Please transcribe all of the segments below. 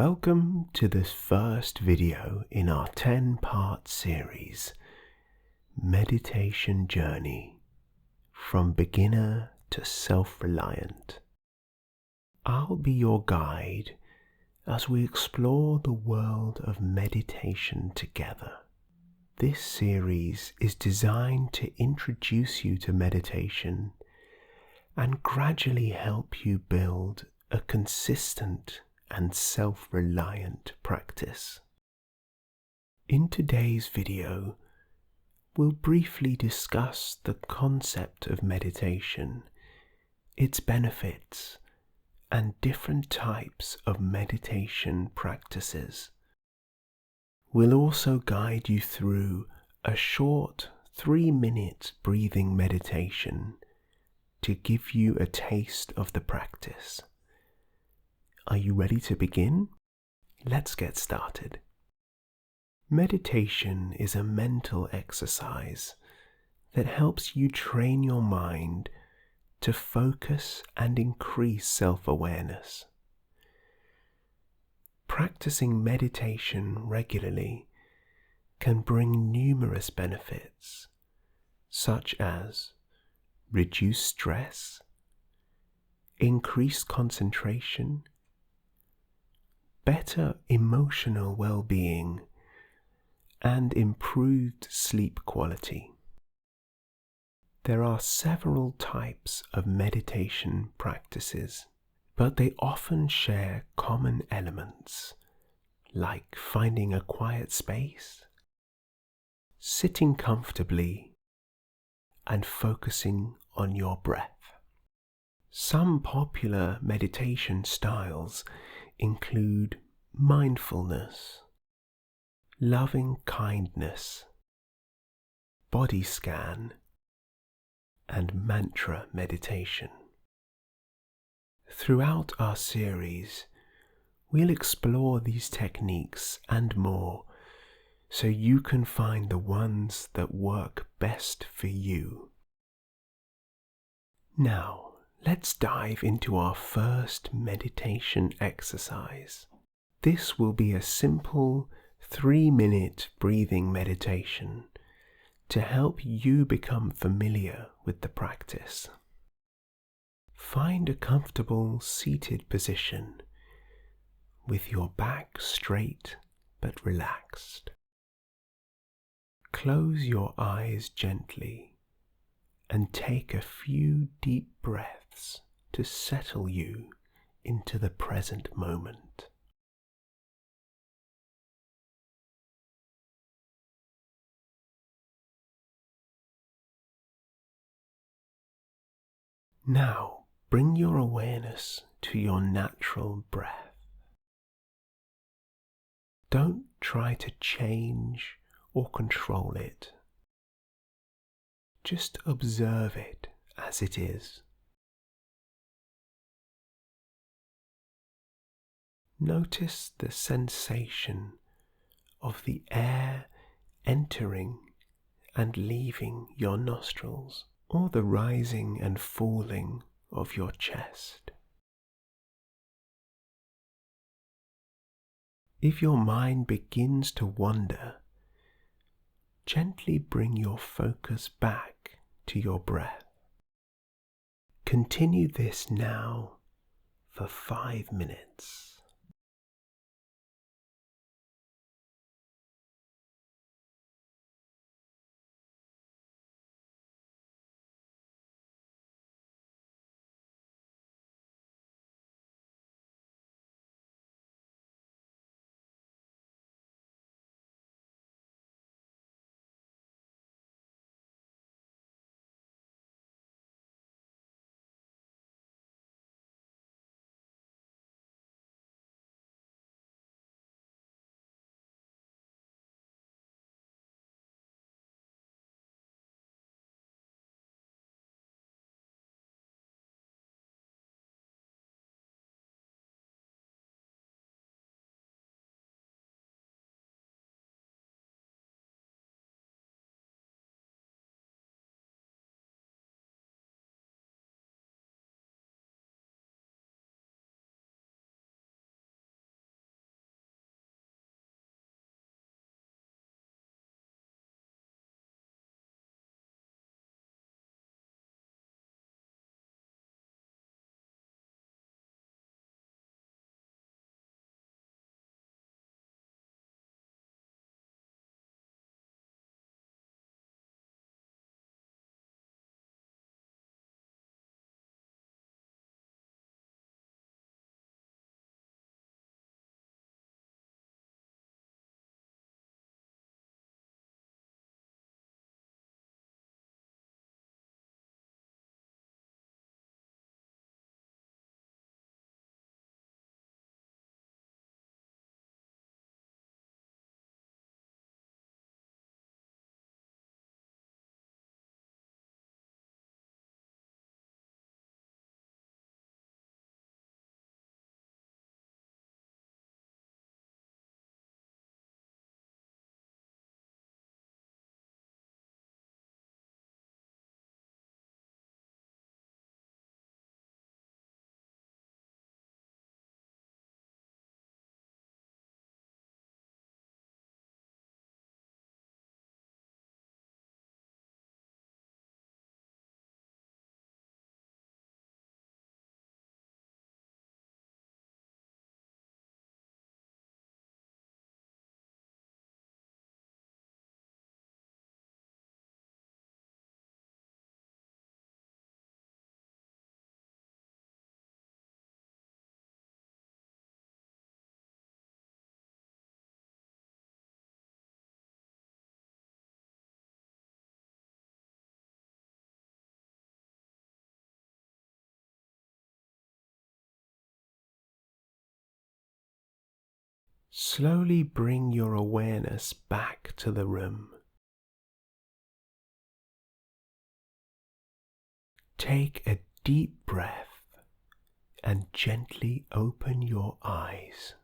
Welcome to this first video in our 10-part series, Meditation Journey from Beginner to Self-Reliant. I'll be your guide as we explore the world of meditation together. This series is designed to introduce you to meditation and gradually help you build a consistent and self-reliant practice. In today's video, we'll briefly discuss the concept of meditation, its benefits, and different types of meditation practices. We'll also guide you through a short 3-minute breathing meditation to give you a taste of the practice. Are you ready to begin? Let's get started. Meditation is a mental exercise that helps you train your mind to focus and increase self-awareness. Practicing meditation regularly can bring numerous benefits, such as reduced stress, increased concentration, better emotional well-being, and improved sleep quality. There are several types of meditation practices, but they often share common elements, like finding a quiet space, sitting comfortably, and focusing on your breath. Some popular meditation styles include mindfulness, loving kindness, body scan, and mantra meditation. Throughout our series, we'll explore these techniques and more so you can find the ones that work best for you. Now, let's dive into our first meditation exercise. This will be a simple 3-minute breathing meditation to help you become familiar with the practice. Find a comfortable seated position with your back straight but relaxed. Close your eyes gently and take a few deep breaths to settle you into the present moment. Now, bring your awareness to your natural breath. Don't try to change or control it. Just observe it as it is. Notice the sensation of the air entering and leaving your nostrils, or the rising and falling of your chest. If your mind begins to wander, gently bring your focus back to your breath. Continue this now for 5 minutes. Slowly bring your awareness back to the room. Take a deep breath and gently open your eyes.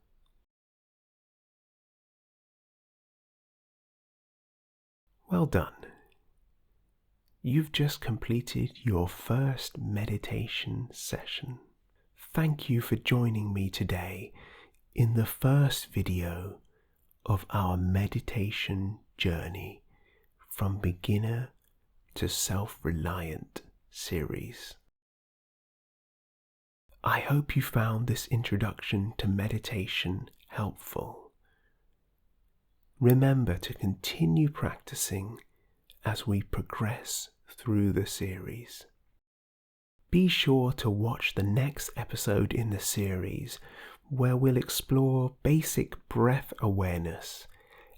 Well done. You've just completed your first meditation session. Thank you for joining me today in the first video of our meditation journey from beginner to self-reliant series. I hope you found this introduction to meditation helpful. Remember to continue practicing as we progress through the series. Be sure to watch the next episode in the series where we'll explore basic breath awareness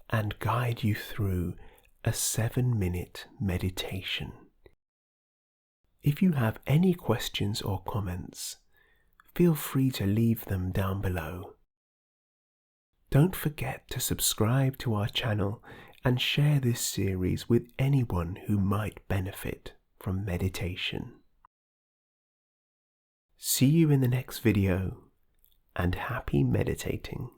and guide you through a 7-minute meditation. If you have any questions or comments, feel free to leave them down below. Don't forget to subscribe to our channel and share this series with anyone who might benefit from meditation. See you in the next video, and happy meditating.